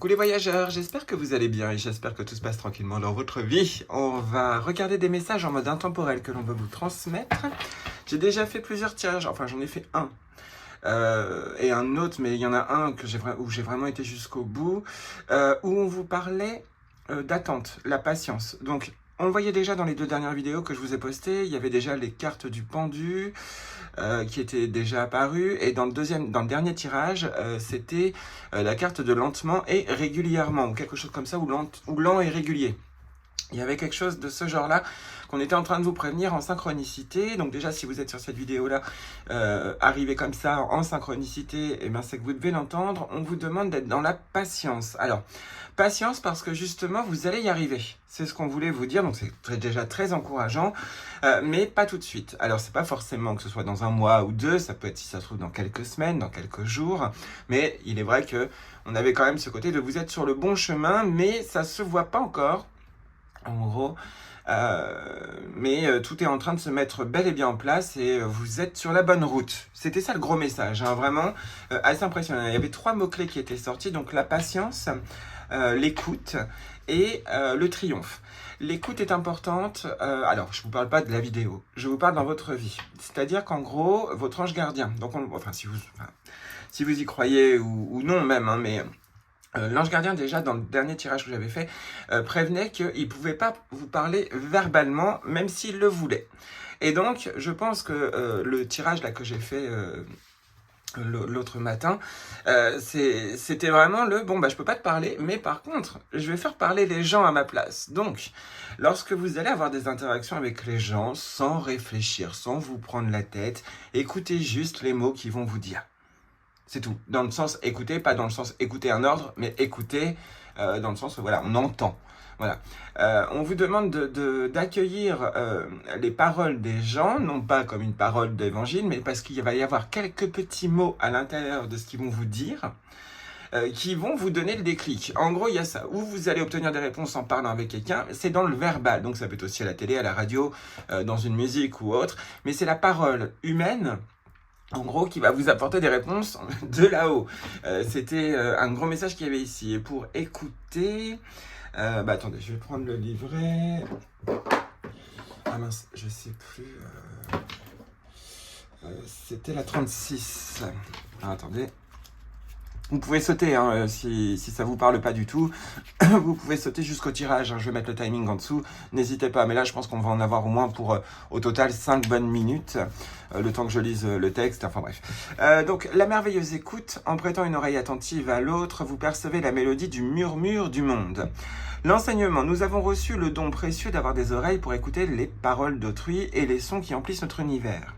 Coucou les voyageurs, j'espère que vous allez bien et j'espère que tout se passe tranquillement dans votre vie. On va regarder des messages en mode intemporel que l'on veut vous transmettre. J'ai déjà fait plusieurs tirages, enfin j'en ai fait un. Et un autre, mais il y en a un où j'ai vraiment été jusqu'au bout, où on vous parlait d'attente, la patience. Donc on le voyait déjà dans les deux dernières vidéos que je vous ai postées, il y avait déjà les cartes du pendu qui étaient déjà apparues, et dans le dernier tirage, c'était la carte de lentement et régulièrement, ou quelque chose comme ça, ou lent et régulier. Il y avait quelque chose de ce genre-là qu'on était en train de vous prévenir en synchronicité. Donc déjà, si vous êtes sur cette vidéo-là, arrivé comme ça en synchronicité, eh ben, c'est que vous devez l'entendre. On vous demande d'être dans la patience. Alors, patience parce que justement, vous allez y arriver. C'est ce qu'on voulait vous dire. Donc c'est déjà très encourageant, mais pas tout de suite. Alors, c'est pas forcément que ce soit dans un mois ou deux. Ça peut être, si ça se trouve, dans quelques semaines, dans quelques jours. Mais il est vrai que on avait quand même ce côté de vous être sur le bon chemin, mais ça se voit pas encore. En gros, mais tout est en train de se mettre bel et bien en place et vous êtes sur la bonne route. C'était ça le gros message, hein, vraiment assez impressionnant. Il y avait 3 mots-clés qui étaient sortis, donc la patience, l'écoute et le triomphe. L'écoute est importante, alors je ne vous parle pas de la vidéo, je vous parle dans votre vie. C'est-à-dire qu'en gros, votre ange gardien, donc si vous y croyez ou non même, hein, mais... l'ange gardien, déjà, dans le dernier tirage que j'avais fait, prévenait qu'il ne pouvait pas vous parler verbalement, même s'il le voulait. Et donc, je pense que le tirage là que j'ai fait l'autre matin, c'était vraiment le « bon, bah, je peux pas te parler, mais par contre, je vais faire parler les gens à ma place ». Donc, lorsque vous allez avoir des interactions avec les gens, sans réfléchir, sans vous prendre la tête, écoutez juste les mots qu'ils vont vous dire. C'est tout. Dans le sens écouter, pas dans le sens écouter un ordre, mais écouter dans le sens, voilà, on entend. Voilà. On vous demande d'accueillir les paroles des gens, non pas comme une parole d'évangile, mais parce qu'il va y avoir quelques petits mots à l'intérieur de ce qu'ils vont vous dire, qui vont vous donner le déclic. En gros, il y a ça. Où vous allez obtenir des réponses en parlant avec quelqu'un, c'est dans le verbal. Donc ça peut être aussi à la télé, à la radio, dans une musique ou autre, mais c'est la parole humaine, en gros, qui va vous apporter des réponses de là-haut. C'était un gros message qu'il y avait ici. Et pour écouter... attendez, je vais prendre le livret. Ah mince, je sais plus... c'était la 36. Alors, attendez. Vous pouvez sauter, hein, si ça vous parle pas du tout. Vous pouvez sauter jusqu'au tirage. Hein, je vais mettre le timing en dessous. N'hésitez pas. Mais là, je pense qu'on va en avoir au moins pour, au total, 5 bonnes minutes. Le temps que je lise le texte. Enfin bref. Donc, la merveilleuse écoute. En prêtant une oreille attentive à l'autre, vous percevez la mélodie du murmure du monde. L'enseignement. Nous avons reçu le don précieux d'avoir des oreilles pour écouter les paroles d'autrui et les sons qui emplissent notre univers.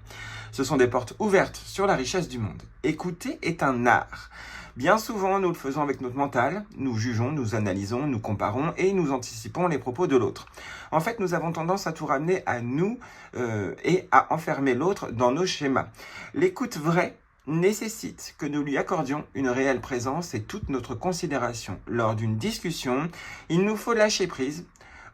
Ce sont des portes ouvertes sur la richesse du monde. Écouter est un art. Bien souvent, nous le faisons avec notre mental, nous jugeons, nous analysons, nous comparons et nous anticipons les propos de l'autre. En fait, nous avons tendance à tout ramener à nous et à enfermer l'autre dans nos schémas. L'écoute vraie nécessite que nous lui accordions une réelle présence et toute notre considération. Lors d'une discussion, il nous faut lâcher prise,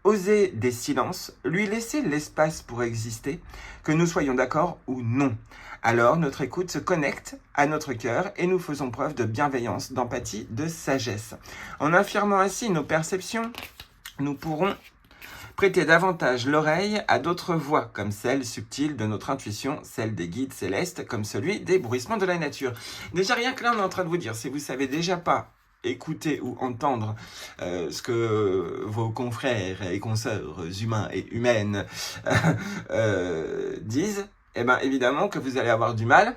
oser des silences, lui laisser l'espace pour exister, que nous soyons d'accord ou non. Alors, notre écoute se connecte à notre cœur et nous faisons preuve de bienveillance, d'empathie, de sagesse. En affirmant ainsi nos perceptions, nous pourrons prêter davantage l'oreille à d'autres voix, comme celle subtile de notre intuition, celle des guides célestes, comme celui des bruissements de la nature. Déjà, rien que là, on est en train de vous dire, si vous savez déjà pas écouter ou entendre ce que vos confrères et consoeurs humains et humaines disent, eh bien évidemment que vous allez avoir du mal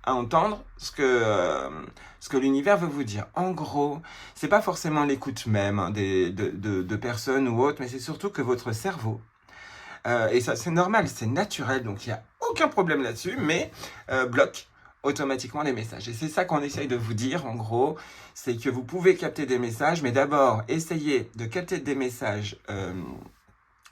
à entendre ce que l'univers veut vous dire. En gros, c'est pas forcément l'écoute même, hein, de personnes ou autres, mais c'est surtout que votre cerveau, et ça c'est normal, c'est naturel, donc il n'y a aucun problème là-dessus, mais bloque automatiquement les messages. Et c'est ça qu'on essaye de vous dire, en gros, c'est que vous pouvez capter des messages, mais d'abord, essayez de capter des messages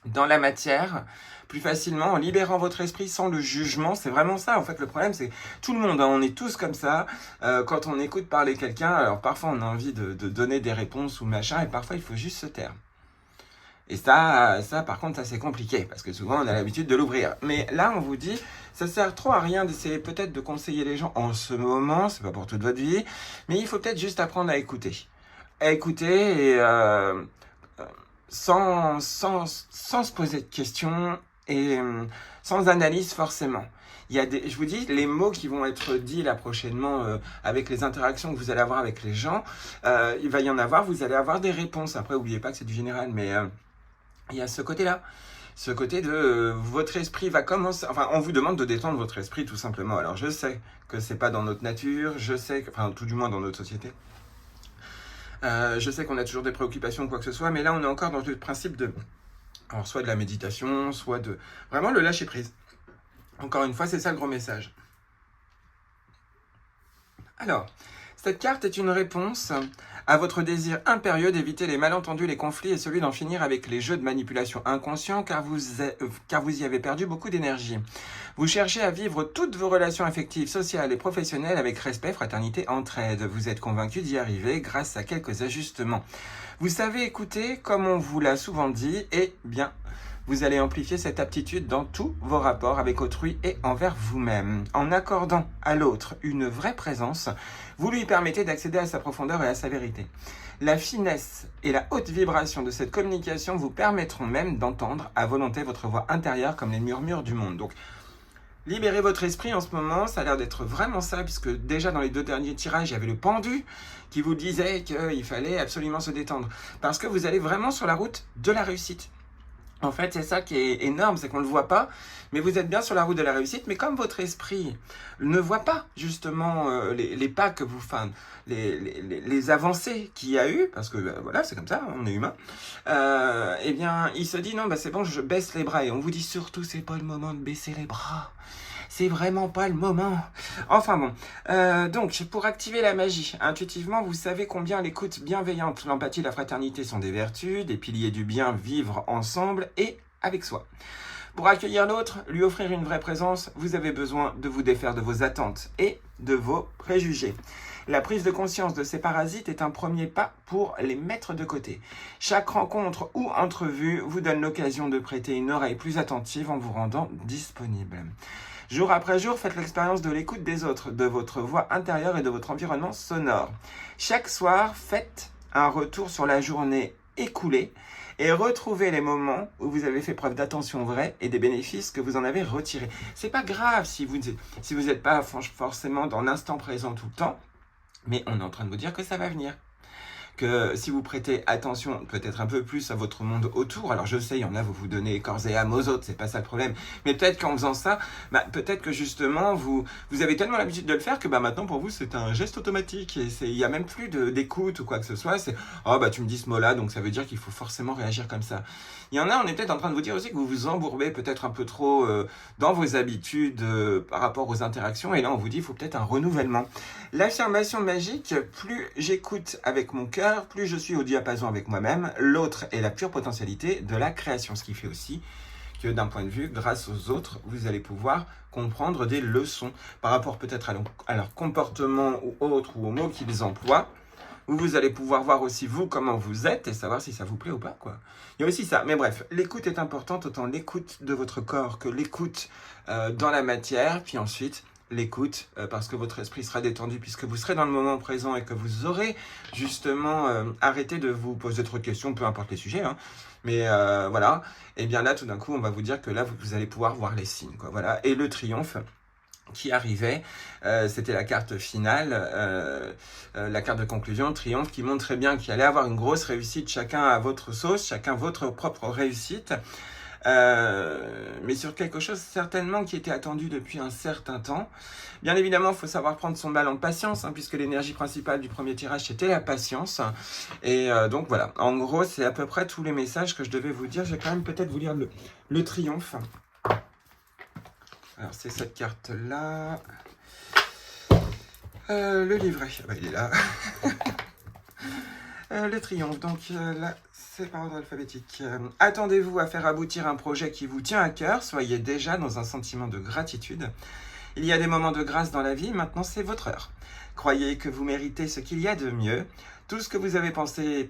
dans la matière, plus facilement, en libérant votre esprit sans le jugement. C'est vraiment ça, en fait, le problème, c'est tout le monde, hein, on est tous comme ça, quand on écoute parler quelqu'un, alors parfois on a envie de donner des réponses ou machin, et parfois il faut juste se taire. Et ça, par contre, ça c'est compliqué, parce que souvent on a l'habitude de l'ouvrir. Mais là, on vous dit, ça sert trop à rien d'essayer peut-être de conseiller les gens en ce moment, c'est pas pour toute votre vie, mais il faut peut-être juste apprendre à écouter. écouter et sans se poser de questions et sans analyse forcément. Il y a je vous dis, les mots qui vont être dits là prochainement avec les interactions que vous allez avoir avec les gens, il va y en avoir, vous allez avoir des réponses. Après, n'oubliez pas que c'est du général, mais il y a ce côté-là. Ce côté de votre esprit va commencer... Enfin, on vous demande de détendre votre esprit tout simplement. Alors, je sais que c'est pas dans notre nature, je sais que... Enfin, tout du moins dans notre société. Je sais qu'on a toujours des préoccupations ou quoi que ce soit, mais là, on est encore dans le principe de... Alors, soit de la méditation, soit de... Vraiment le lâcher-prise. Encore une fois, c'est ça le gros message. Alors, cette carte est une réponse à votre désir impérieux d'éviter les malentendus, les conflits et celui d'en finir avec les jeux de manipulation inconscients car vous y avez perdu beaucoup d'énergie. Vous cherchez à vivre toutes vos relations affectives, sociales et professionnelles avec respect, fraternité, entraide. Vous êtes convaincu d'y arriver grâce à quelques ajustements. Vous savez écouter comme on vous l'a souvent dit et bien... Vous allez amplifier cette aptitude dans tous vos rapports avec autrui et envers vous-même. En accordant à l'autre une vraie présence, vous lui permettez d'accéder à sa profondeur et à sa vérité. La finesse et la haute vibration de cette communication vous permettront même d'entendre à volonté votre voix intérieure comme les murmures du monde. Donc, libérez votre esprit en ce moment, ça a l'air d'être vraiment ça, puisque déjà dans les 2 derniers tirages, il y avait le pendu qui vous disait qu'il fallait absolument se détendre. Parce que vous allez vraiment sur la route de la réussite. En fait, c'est ça qui est énorme, c'est qu'on ne le voit pas, mais vous êtes bien sur la route de la réussite, mais comme votre esprit ne voit pas justement les pas que vous faites, les avancées qu'il y a eu, parce que voilà, c'est comme ça, on est humain, eh bien, il se dit non, c'est bon, je baisse les bras, et on vous dit surtout, c'est pas le moment de baisser les bras. C'est vraiment pas le moment. Enfin bon, donc pour activer la magie, intuitivement, vous savez combien l'écoute bienveillante, l'empathie, la fraternité sont des vertus, des piliers du bien, vivre ensemble et avec soi. Pour accueillir l'autre, lui offrir une vraie présence, vous avez besoin de vous défaire de vos attentes et de vos préjugés. La prise de conscience de ces parasites est un premier pas pour les mettre de côté. Chaque rencontre ou entrevue vous donne l'occasion de prêter une oreille plus attentive en vous rendant disponible. Jour après jour, faites l'expérience de l'écoute des autres, de votre voix intérieure et de votre environnement sonore. Chaque soir, faites un retour sur la journée écoulée et retrouvez les moments où vous avez fait preuve d'attention vraie et des bénéfices que vous en avez retirés. C'est pas grave si vous n'êtes pas forcément dans l'instant présent tout le temps, mais on est en train de vous dire que ça va venir. Que si vous prêtez attention peut-être un peu plus à votre monde autour, alors je sais, il y en a, vous vous donnez corps et âme aux autres, c'est pas ça le problème, mais peut-être qu'en faisant ça, peut-être que justement, vous avez tellement l'habitude de le faire que maintenant pour vous c'est un geste automatique, et il n'y a même plus d'écoute ou quoi que ce soit, c'est « Oh tu me dis ce mot-là, donc ça veut dire qu'il faut forcément réagir comme ça ». Il y en a, on est peut-être en train de vous dire aussi que vous vous embourbez peut-être un peu trop dans vos habitudes par rapport aux interactions, et là on vous dit il faut peut-être un renouvellement. L'affirmation magique, plus j'écoute avec mon cœur, plus je suis au diapason avec moi-même, l'autre est la pure potentialité de la création, ce qui fait aussi que d'un point de vue, grâce aux autres, vous allez pouvoir comprendre des leçons par rapport peut-être à leur comportement ou autre, ou aux mots qu'ils emploient, où vous allez pouvoir voir aussi vous comment vous êtes et savoir si ça vous plaît ou pas, quoi. Il y a aussi ça, mais bref, l'écoute est importante, autant l'écoute de votre corps que l'écoute dans la matière, puis ensuite l'écoute parce que votre esprit sera détendu puisque vous serez dans le moment présent et que vous aurez justement arrêté de vous poser trop de questions, peu importe les sujets, hein. Mais voilà, et bien là tout d'un coup on va vous dire que là vous allez pouvoir voir les signes, quoi. Voilà. Et le triomphe qui arrivait, c'était la carte finale, la carte de conclusion, triomphe, qui montrait bien qu'il allait avoir une grosse réussite, chacun à votre sauce, chacun votre propre réussite, mais sur quelque chose certainement qui était attendu depuis un certain temps. Bien évidemment, il faut savoir prendre son mal en patience, hein, puisque l'énergie principale du premier tirage, c'était la patience. Et donc voilà, en gros, c'est à peu près tous les messages que je devais vous dire. Je vais quand même peut-être vous lire le triomphe. Alors, c'est cette carte-là. Le livret, il est là. Le triomphe, donc là, c'est par ordre alphabétique. Attendez-vous à faire aboutir un projet qui vous tient à cœur. Soyez déjà dans un sentiment de gratitude. Il y a des moments de grâce dans la vie, maintenant c'est votre heure. Croyez que vous méritez ce qu'il y a de mieux. Tout ce que vous avez pensé,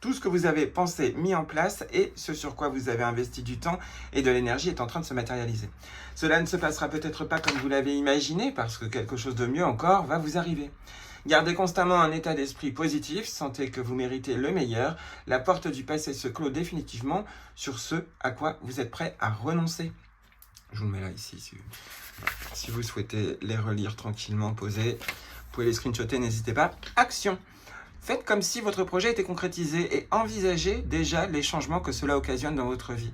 tout ce que vous avez pensé, mis en place et ce sur quoi vous avez investi du temps et de l'énergie est en train de se matérialiser. Cela ne se passera peut-être pas comme vous l'avez imaginé parce que quelque chose de mieux encore va vous arriver. Gardez constamment un état d'esprit positif, sentez que vous méritez le meilleur. La porte du passé se clôt définitivement sur ce à quoi vous êtes prêt à renoncer. Je vous le mets là, ici. Si vous souhaitez les relire tranquillement, posés, vous pouvez les screenshotter, n'hésitez pas. Action! Faites comme si votre projet était concrétisé et envisagez déjà les changements que cela occasionne dans votre vie.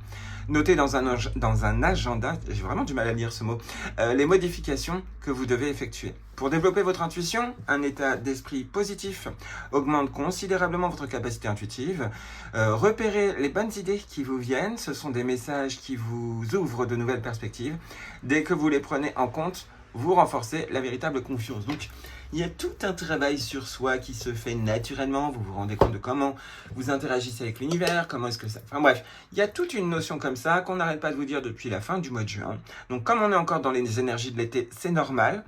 Notez dans un agenda, j'ai vraiment du mal à lire ce mot, les modifications que vous devez effectuer. Pour développer votre intuition, un état d'esprit positif augmente considérablement votre capacité intuitive. Repérez les bonnes idées qui vous viennent, ce sont des messages qui vous ouvrent de nouvelles perspectives. Dès que vous les prenez en compte, vous renforcez la véritable confiance. Donc, il y a tout un travail sur soi qui se fait naturellement. Vous vous rendez compte de comment vous interagissez avec l'univers, comment est-ce que ça... Enfin bref, il y a toute une notion comme ça qu'on n'arrête pas de vous dire depuis la fin du mois de juin. Donc, comme on est encore dans les énergies de l'été, c'est normal.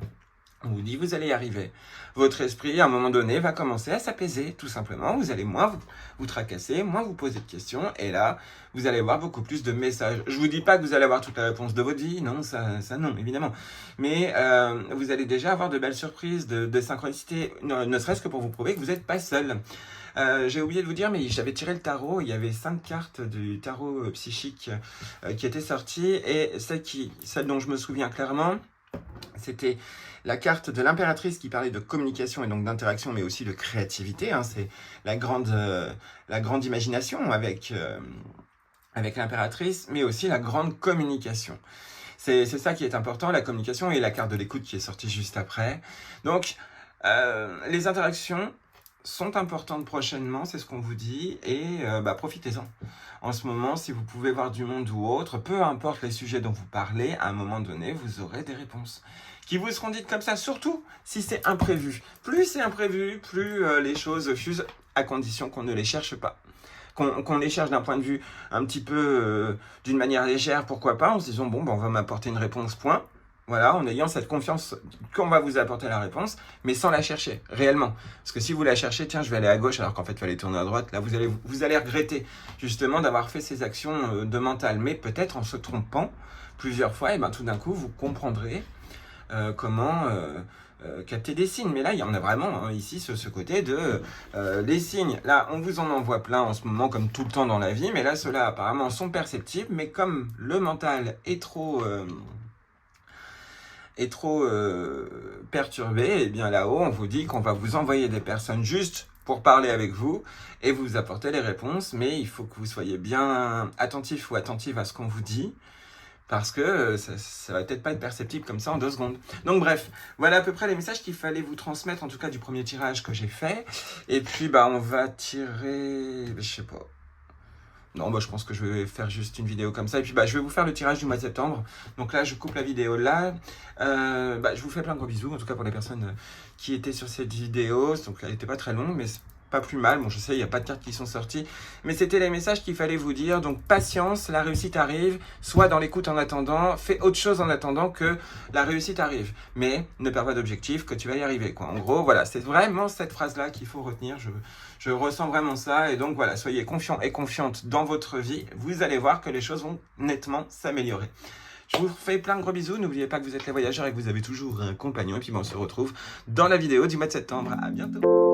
On vous dit, vous allez y arriver. Votre esprit, à un moment donné, va commencer à s'apaiser, tout simplement. Vous allez moins vous tracasser, moins vous poser de questions. Et là, vous allez avoir beaucoup plus de messages. Je vous dis pas que vous allez avoir toute la réponse de votre vie. Non, ça non, évidemment. Mais vous allez déjà avoir de belles surprises, de synchronicité, ne serait-ce que pour vous prouver que vous n'êtes pas seul. J'ai oublié de vous dire, mais j'avais tiré le tarot. Il y avait 5 cartes du tarot psychique qui étaient sorties. Et celle dont je me souviens clairement, c'était la carte de l'impératrice qui parlait de communication et donc d'interaction, mais aussi de créativité. Hein. C'est la grande imagination avec l'impératrice, mais aussi la grande communication. C'est ça qui est important, la communication, et la carte de l'écoute qui est sortie juste après. Donc, les interactions sont importantes prochainement, c'est ce qu'on vous dit, et profitez-en. En ce moment, si vous pouvez voir du monde ou autre, peu importe les sujets dont vous parlez, à un moment donné, vous aurez des réponses qui vous seront dites comme ça, surtout si c'est imprévu. Plus c'est imprévu, plus les choses fusent, à condition qu'on ne les cherche pas. Qu'on les cherche d'un point de vue un petit peu d'une manière légère, pourquoi pas, en se disant, bon, on va m'apporter une réponse, point. Voilà, en ayant cette confiance qu'on va vous apporter la réponse, mais sans la chercher, réellement. Parce que si vous la cherchez, tiens, je vais aller à gauche, alors qu'en fait, il fallait tourner à droite, là, vous allez regretter, justement, d'avoir fait ces actions de mental. Mais peut-être en se trompant plusieurs fois, et tout d'un coup, vous comprendrez comment capter des signes. Mais là, il y en a vraiment ici ce côté de les signes. Là, on vous en envoie plein en ce moment, comme tout le temps dans la vie, mais là, ceux-là, apparemment, sont perceptibles. Mais comme le mental est trop perturbé, et bien là-haut, on vous dit qu'on va vous envoyer des personnes juste pour parler avec vous et vous apporter les réponses. Mais il faut que vous soyez bien attentif ou attentive à ce qu'on vous dit, parce que ça va peut-être pas être perceptible comme ça en 2 secondes. Donc bref, voilà à peu près les messages qu'il fallait vous transmettre, en tout cas du premier tirage que j'ai fait. Et puis on va tirer, je sais pas. Non, je pense que je vais faire juste une vidéo comme ça. Et puis je vais vous faire le tirage du mois de septembre. Donc là, je coupe la vidéo là. Je vous fais plein de gros bisous, en tout cas pour les personnes qui étaient sur cette vidéo. Donc elle n'était pas très longue, mais pas plus mal. Bon, je sais, il n'y a pas de cartes qui sont sorties, mais c'était les messages qu'il fallait vous dire. Donc, patience, la réussite arrive. Sois dans l'écoute en attendant. Fais autre chose en attendant que la réussite arrive. Mais ne perds pas d'objectif, que tu vas y arriver, quoi. En gros, voilà, c'est vraiment cette phrase-là qu'il faut retenir. Je ressens vraiment ça. Et donc, voilà, soyez confiants et confiantes dans votre vie. Vous allez voir que les choses vont nettement s'améliorer. Je vous fais plein de gros bisous. N'oubliez pas que vous êtes les voyageurs et que vous avez toujours un compagnon. Et puis, on se retrouve dans la vidéo du mois de septembre. À bientôt.